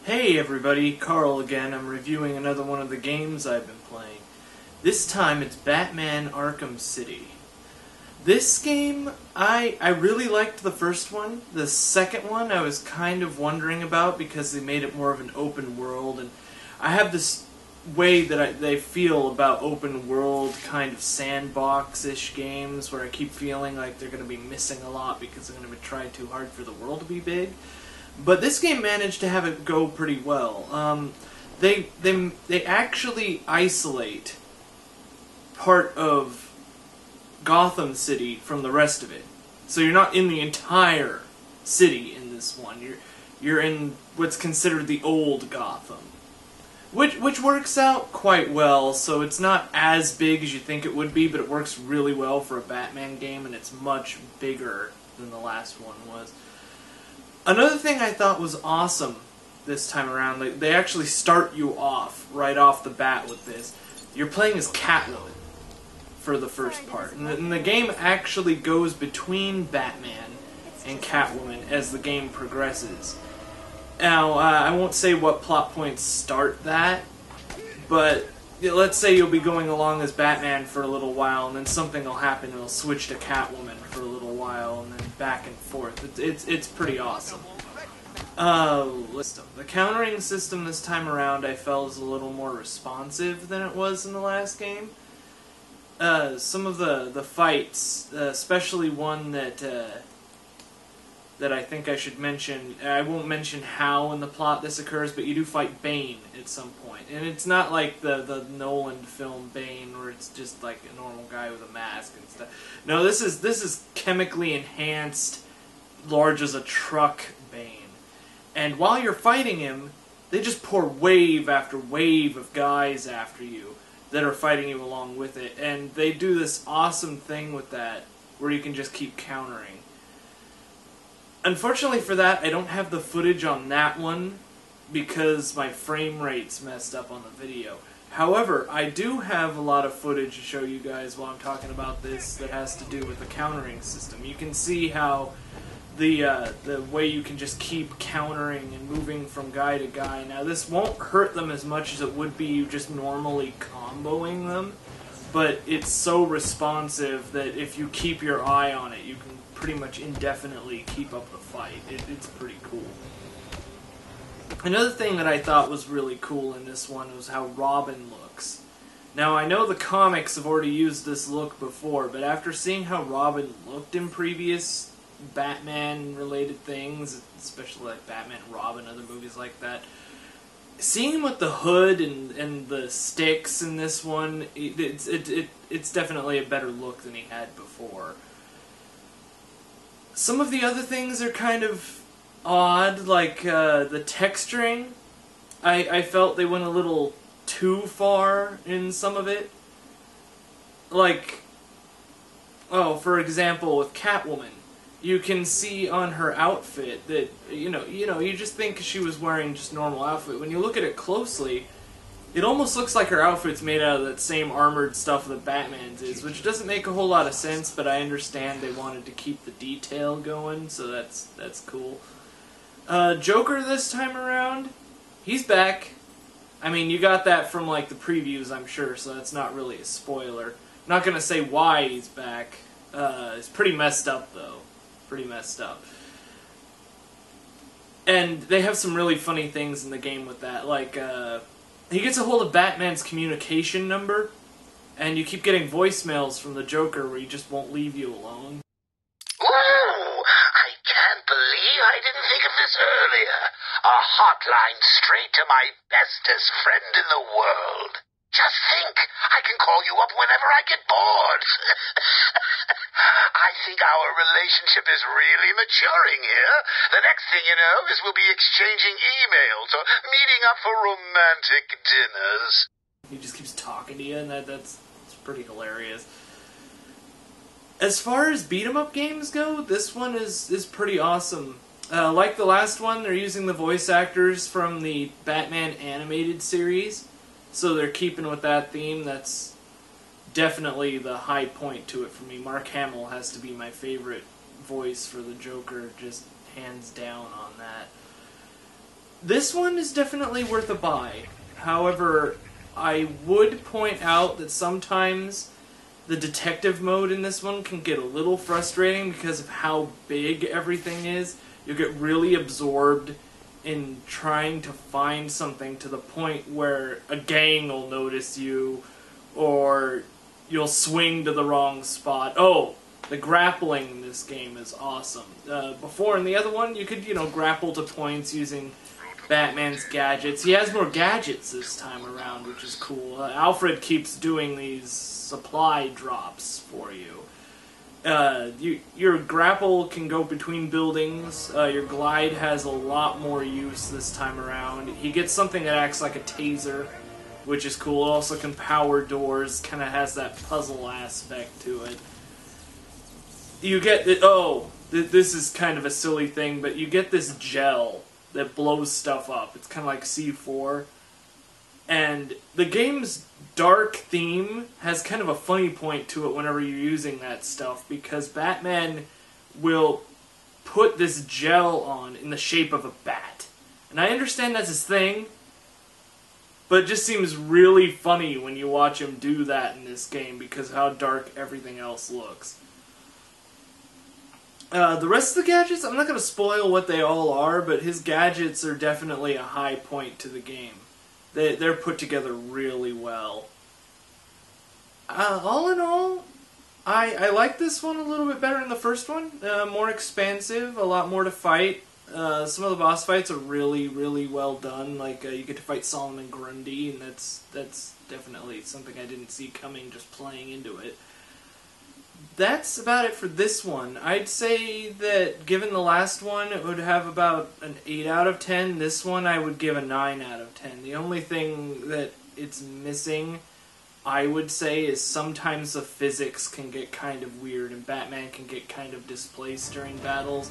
Hey everybody, Carl again. I'm reviewing another one of the games I've been playing. This time it's Batman Arkham City. This game, I really liked the first one. The second one I was kind of wondering about because they made it more of an open world, and I have this way that they feel about open world kind of sandbox-ish games where I keep feeling like they're going to be missing a lot because they're going to be trying too hard for the world to be big. But this game managed to have it go pretty well. They actually isolate part of Gotham City from the rest of it, so you're not in the entire city in this one. You're in what's considered the old Gotham, which works out quite well. So it's not as big as you think it would be, but it works really well for a Batman game, and it's much bigger than the last one was. Another thing I thought was awesome this time around, they actually start you off right off the bat with this. You're playing as Catwoman for the first part, and the game actually goes between Batman and Catwoman as the game progresses. Now, I won't say what plot points start that, but let's say you'll be going along as Batman for a little while, and then something will happen and it'll switch to Catwoman for a little while, and then back and forth. It's pretty awesome. The countering system this time around I felt is a little more responsive than it was in the last game. Some of the fights, especially one that I think I should mention. I won't mention how in the plot this occurs, but you do fight Bane at some point. And it's not like the Nolan film Bane, where it's just like a normal guy with a mask and stuff. No, this is chemically enhanced, large as a truck Bane. And while you're fighting him, they just pour wave after wave of guys after you that are fighting you along with it. And they do this awesome thing with that, where you can just keep countering. Unfortunately for that, I don't have the footage on that one because my frame rate's messed up on the video. However, I do have a lot of footage to show you guys while I'm talking about this that has to do with the countering system. You can see how the way you can just keep countering and moving from guy to guy. Now, this won't hurt them as much as it would be you just normally comboing them, but it's so responsive that if you keep your eye on it, you can pretty much indefinitely keep up the fight. It's pretty cool. Another thing that I thought was really cool in this one was how Robin looks. Now, I know the comics have already used this look before, but after seeing how Robin looked in previous Batman-related things, especially like Batman and Robin, other movies like that, seeing him with the hood and the sticks in this one, it's definitely a better look than he had before. Some of the other things are kind of odd, like the texturing. I felt they went a little too far in some of it. Like, for example, with Catwoman, you can see on her outfit that, you just think she was wearing just normal outfit. When you look at it closely, it almost looks like her outfit's made out of that same armored stuff that Batman's is, which doesn't make a whole lot of sense, but I understand they wanted to keep the detail going, so that's cool. Joker this time around, he's back. I mean, you got that from, like, the previews, I'm sure, so that's not really a spoiler. I'm not gonna say why he's back. It's pretty messed up, though. Pretty messed up. And they have some really funny things in the game with that, like, he gets a hold of Batman's communication number, and you keep getting voicemails from the Joker where he just won't leave you alone. Ooh, I can't believe I didn't think of this earlier. A hotline straight to my bestest friend in the world. Just think, I can call you up whenever I get bored. I think our relationship is really maturing here. The next thing you know is we'll be exchanging emails or meeting up for romantic dinners. He just keeps talking to you, and that's pretty hilarious. As far as beat-em-up games go, this one is pretty awesome. Like the last one, they're using the voice actors from the Batman animated series, so they're keeping with that theme. That's definitely the high point to it for me. Mark Hamill has to be my favorite voice for the Joker, just hands down on that. This one is definitely worth a buy. However, I would point out that sometimes the detective mode in this one can get a little frustrating because of how big everything is. You get really absorbed in trying to find something to the point where a gang will notice you, or you'll swing to the wrong spot. Oh, the grappling in this game is awesome. Before in the other one, you could, grapple to points using Batman's gadgets. He has more gadgets this time around, which is cool. Alfred keeps doing these supply drops for you. Your grapple can go between buildings. Your glide has a lot more use this time around. He gets something that acts like a taser, which is cool. It also can power doors, kind of has that puzzle aspect to it. You get this is kind of a silly thing, but you get this gel that blows stuff up. It's kind of like C4. And the game's dark theme has kind of a funny point to it whenever you're using that stuff, because Batman will put this gel on in the shape of a bat. And I understand that's his thing, but it just seems really funny when you watch him do that in this game because of how dark everything else looks. The rest of the gadgets, I'm not going to spoil what they all are, but his gadgets are definitely a high point to the game. They're put together really well. All in all, I like this one a little bit better than the first one. More expansive, a lot more to fight. Some of the boss fights are really, really well done. Like, you get to fight Solomon Grundy, and that's definitely something I didn't see coming just playing into it. That's about it for this one. I'd say that given the last one, it would have about an 8 out of 10. This one I would give a 9 out of 10. The only thing that it's missing, I would say, is sometimes the physics can get kind of weird and Batman can get kind of displaced during battles.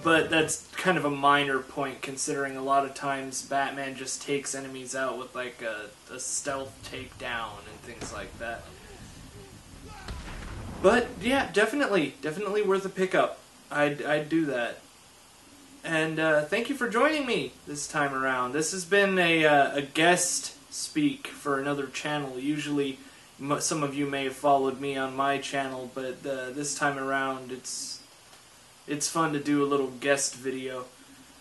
But that's kind of a minor point, considering a lot of times Batman just takes enemies out with like a stealth takedown and things like that. But yeah, definitely worth a pickup. I'd do that. And thank you for joining me this time around. This has been a guest speak for another channel. Usually, some of you may have followed me on my channel, but this time around, it's fun to do a little guest video.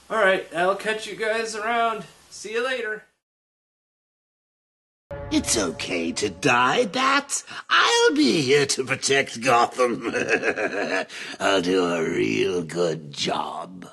All right, I'll catch you guys around. See you later. It's okay to die, Bats. I'll be here to protect Gotham. I'll do a real good job.